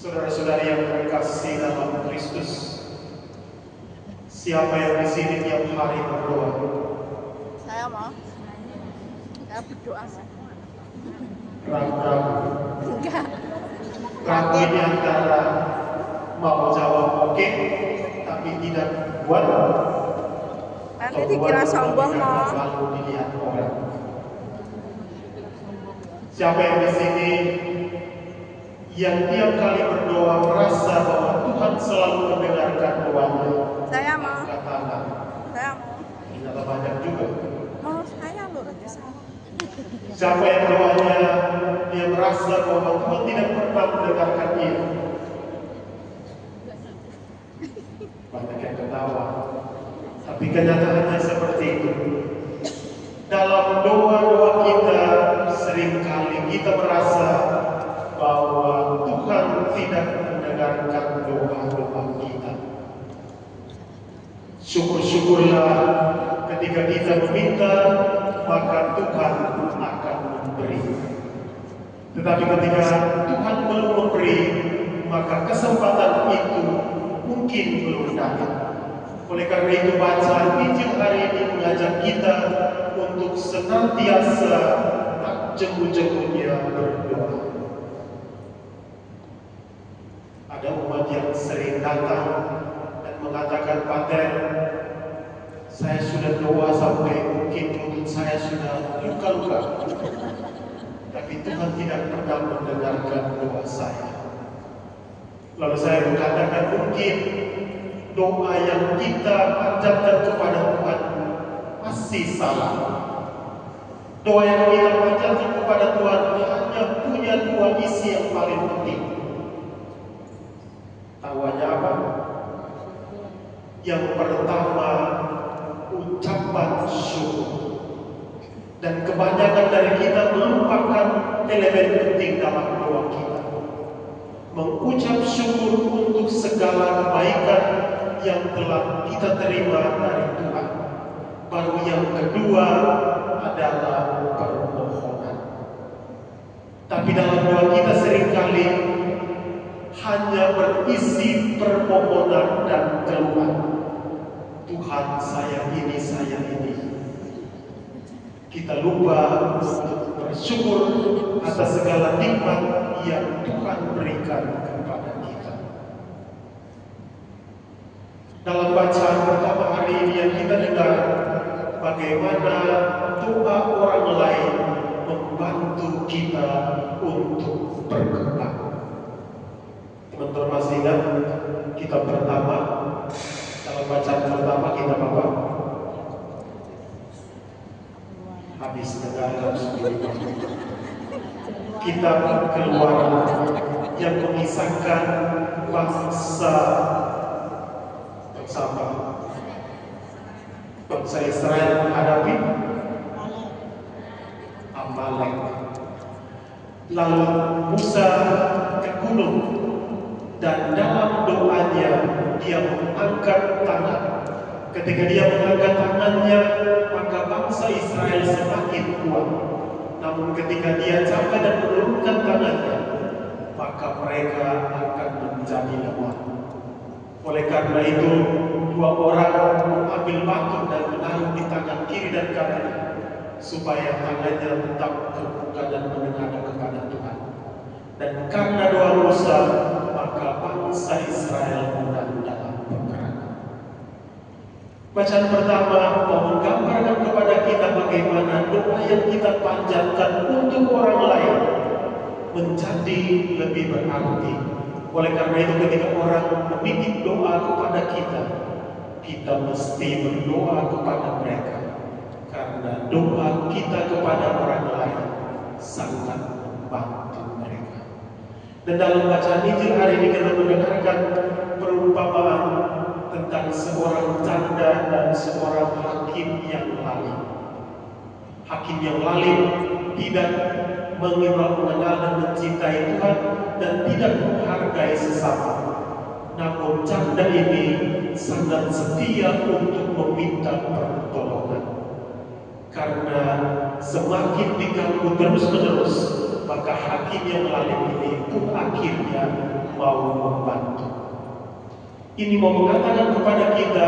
Saudara-saudari yang terkasih dalam Kristus, siapa yang di sini tiap hari berdoa? Saya mau. Saya berdoa. Ragu-ragu. Enggak. Ragu di antara mau jawab oke, tapi tidak buat. Nanti dikira sombong mau. Lalu dilihat orang. Siapa yang di sini yang tiap kali berdoa merasa bahwa Tuhan selalu mendengarkan doanya? Saya mau. Katakan. Saya mau. Ternyata banyak juga. Mau saya loh saya. Siapa yang doanya dia merasa bahwa Tuhan tidak pernah mendengarkan dia? Banyak yang ketawa. Tapi kenyataannya seperti itu. Dalam doa-doa kita seringkali kita merasa bahwa Tuhan tidak mendengarkan doa-doa kita. Syukur-syukurlah ketika kita meminta, maka Tuhan akan memberi. Tetapi ketika Tuhan belum memberi, maka kesempatan itu mungkin belum datang. Oleh karena itu bacaan Injil hari ini mengajak kita untuk senantiasa tak jemu-jemunya berdoa. Ada umat yang sering datang dan mengatakan, "Pater, saya sudah doa sampai mungkin lutut saya sudah luka-luka, tapi Tuhan tidak pernah mendengarkan doa saya." Lalu saya mengatakan, mungkin doa yang kita panjatkan kepada Tuhan masih salah. Doa yang kita panjatkan kepada Tuhan hanya punya dua isi yang paling penting. Tahu aja apa? Yang pertama, ucapan syukur. Dan kebanyakan dari kita melupakan elemen penting dalam doa kita. Mengucap syukur untuk segala kebaikan yang telah kita terima dari Tuhan. Baru yang kedua adalah permohonan. Tapi dalam doa kita seringkali hanya berisi permohonan dan keluhan. Tuhan, saya ini, saya ini. Kita lupa untuk bersyukur atas segala nikmat yang Tuhan berikan kepada kita. Dalam bacaan pertama hari ini yang kita dengar, bagaimana doa orang lain membantu kita untuk berkembang. Teman-teman masih ingat kitab pertama? Dalam bacaan pertama kita apa? Habis dengarkan sendiri. Kitab Keluaran yang mengisahkan bangsa Israel menghadapi Amalek. Lalu Musa ke gunung dan dalam doanya dia mengangkat tangan. Ketika dia mengangkat tangannya, maka bangsa Israel semakin kuat. Namun ketika dia capek dan menurunkan tangannya, maka mereka akan menjadi lemah. Oleh karena itu, dua orang mengambil batu dan menaruh di tangan kiri dan kanan, supaya tangannya tetap terbuka dan menengadah kepada Tuhan. Dan karena doa Musa, maka bangsa Israel menang dalam peperangan. Bacaan pertama mau menggambarkan kepada kita bagaimana doa yang kita panjatkan untuk orang lain menjadi lebih berarti. Oleh karena itu ketika orang menitip doa kepada kita, kita mesti berdoa kepada mereka. Karena doa kita kepada orang lain sangat membantu mereka. Dan dalam bacaan Injil hari ini kita mendengarkan perumpamaan tentang seorang janda dan seorang hakim yang lalim. Hakim yang lalim tidak mengenal dan mencintai Tuhan dan tidak menghargai sesama. Namun janda ini sangat setia untuk meminta pertolongan. Karena semakin diganggu terus-menerus, maka hakim yang lalim ini pun akhirnya mau membantu. Ini mau mengatakan kepada kita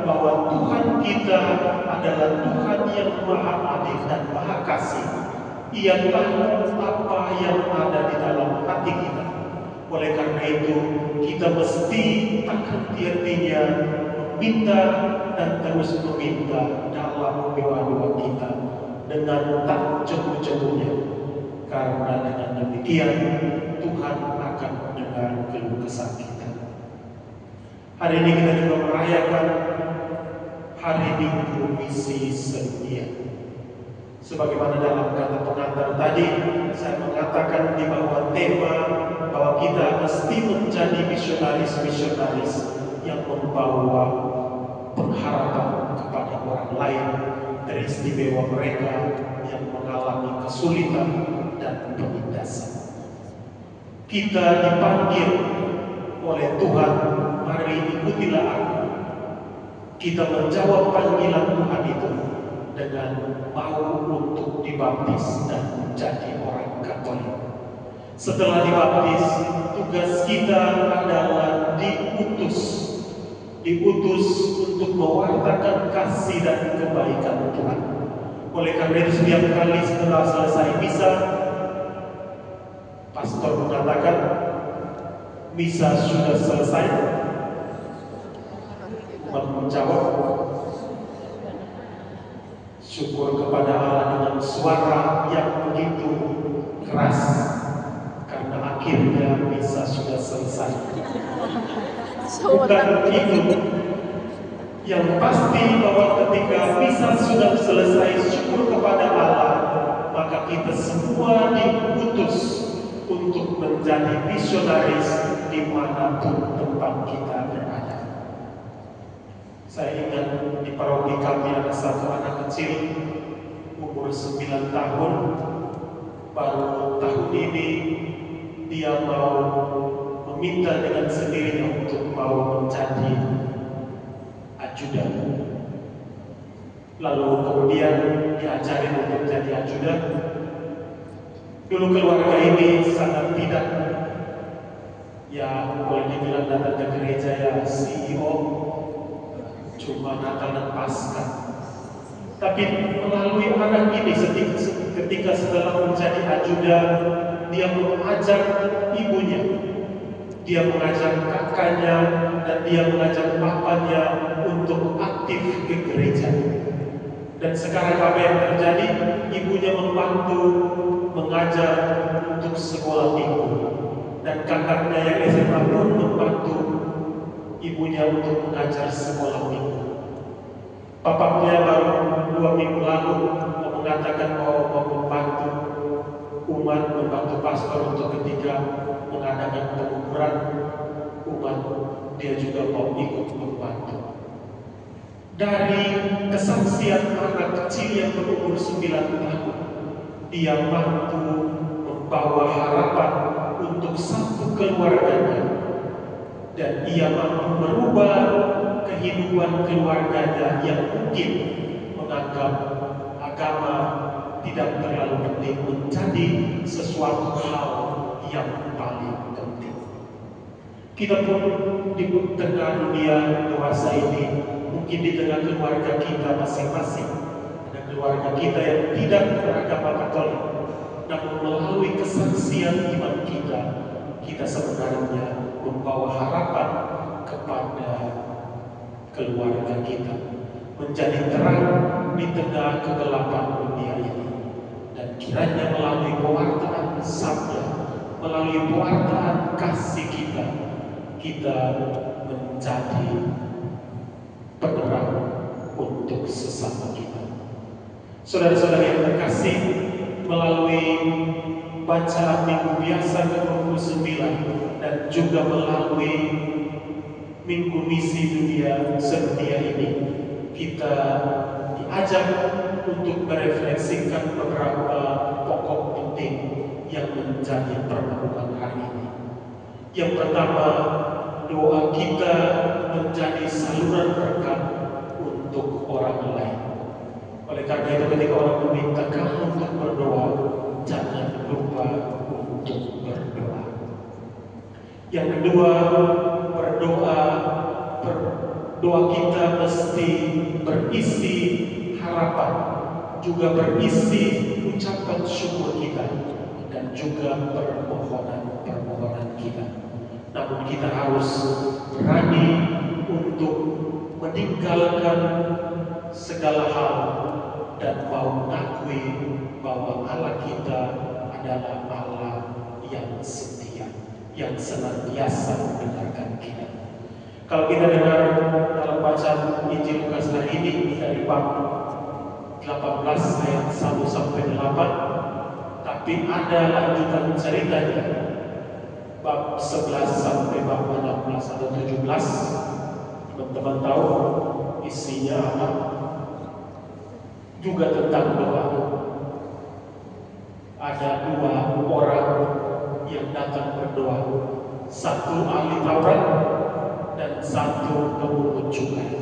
bahwa Tuhan kita adalah Tuhan yang maha adil dan maha kasih. Ia tahu apa yang ada di dalam hati kita. Oleh karena itu, kita mesti tak henti-hentinya meminta dan terus meminta dalam doa-doa kita dengan tak jemu-jemunya. Karena dengan demikian Tuhan akan mendengar keluh kesah kita. Hari ini kita juga merayakan Hari Minggu Misi Setia. Sebagaimana dalam kata pengantar tadi, saya mengatakan di bawah tema bahwa kita mesti menjadi misionaris-misionaris yang membawa pengharapan kepada orang lain, teristimewa mereka yang mengalami kesulitan dan penindasan. Kita dipanggil oleh Tuhan, mari ikutilah aku. Kita menjawab panggilan Tuhan itu dengan mau untuk dibaptis dan menjadi orang Katolik. Setelah dibaptis, tugas kita adalah diutus untuk mewartakan kasih dan kebaikan Tuhan. Oleh karena itu setiap kali setelah selesai misa, pastor mengatakan misa sudah selesai. Umat menjawab syukur kepada Allah dengan suara yang begitu keras, karena akhirnya misa sudah selesai. Bukan itu. Yang pasti bahwa ketika misa sudah selesai, syukur kepada Allah, maka kita semua diutus untuk menjadi misionaris dimanapun tempat kita berada. Saya ingat di paroki kami ada satu anak kecil umur 9 tahun. Baru tahun ini dia mau meminta dengan sendirinya untuk mau menjadi ajudan. Lalu kemudian diajari untuk jadi ajudan. Dulu keluarga ini sangat tidak, ya boleh dibilang datang ke gereja ya CEO, cuma Natal dan Paskah. Tapi melalui anak ini ketika setelah menjadi ajudan, dia mengajak ibunya, dia mengajak kakaknya, dan dia mengajak papanya untuk aktif ke gereja. Dan sekarang apa yang terjadi? Ibunya membantu mengajar untuk sekolah minggu, dan kakaknya yang SMA pun membantu ibunya untuk mengajar sekolah minggu. Papanya baru 2 minggu lalu mengatakan bahwa mau membantu umat, membantu pastor untuk ketika mengadakan pengukuran umat, dia juga mau ikut membantu. Dari kesaksian anak kecil yang berumur 9 tahun, dia mampu membawa harapan untuk satu keluarganya, dan ia mampu merubah kehidupan keluarganya yang mungkin menganggap agama tidak terlalu penting menjadi sesuatu hal yang paling penting. Kita pun di tengah dunia dewasa ini, mungkin di tengah keluarga kita masing-masing, ada keluarga kita yang tidak beragama Katolik, namun melalui kesaksian iman kita, kita sebenarnya membawa harapan kepada keluarga kita, menjadi terang di tengah kegelapan dunia ini. Dan kiranya melalui pewartaan sabda, melalui pewartaan kasih kita, kita menjadi penerang untuk sesama kita. Saudara-saudara yang terkasih, melalui bacaan minggu biasa ke-29 dan juga melalui Minggu Misi Dunia Setia ini, kita diajak untuk merefleksikan beberapa pokok penting yang menjadi pertemuan hari ini. Yang pertama, doa kita menjadi saluran berkat untuk orang lain. Oleh karena itu, ketika orang meminta kamu untuk berdoa, jangan lupa lupa untuk berdoa. Yang kedua, doa kita mesti berisi harapan, juga berisi ucapan syukur kita, dan juga permohonan kita. Namun kita harus berani untuk meninggalkan segala hal dan mau mengakui bahwa Allah kita adalah Allah yang setia, yang senantiasa mendengarkan kita. Kalau kita dengar dalam bacaan Injil Lukas hari ini dari bab 18 ayat 1 sampai 8, tapi ada lanjutan ceritanya bab 11 sampai bab 16 atau 17. Teman-teman tahu isinya apa? Juga tentang doa. Ada dua orang yang datang berdoa, satu ahli Taurat dan satu pemungut cukai.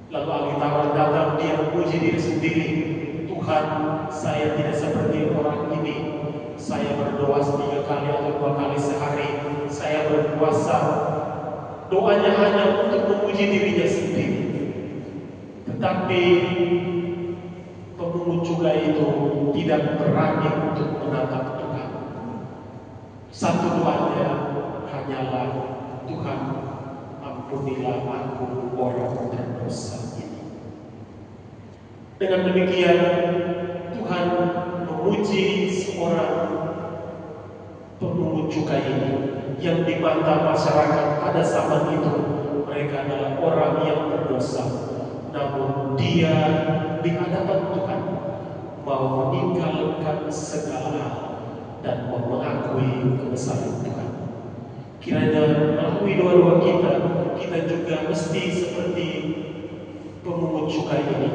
Lalu ahli Taurat datang, dia memuji diri sendiri, Tuhan, saya tidak seperti orang ini. Saya berdoa 3 kali atau 2 kali sehari. Saya berpuasa. Doanya hanya untuk memuji dirinya sendiri. Tetapi pemungut cukai itu tidak berani untuk menatap Tuhan. Satu doanya hanyalah, Tuhan, ampunilah aku orang berdosa ini. Dengan demikian Tuhan memuji seorang pemungut cukai ini, yang di mata masyarakat pada zaman itu mereka adalah orang yang berdosa. Namun dia di hadapan Tuhan mau meninggalkan segala hal dan mau mengakui kebesaran Tuhan. Kiranya melalui doa-doa kita juga mesti seperti pemungut cukai ini,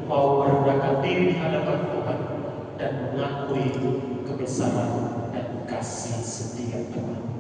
mau merendahkan diri di hadapan Tuhan dan mengakui kebesaran dan kasih setia Tuhan.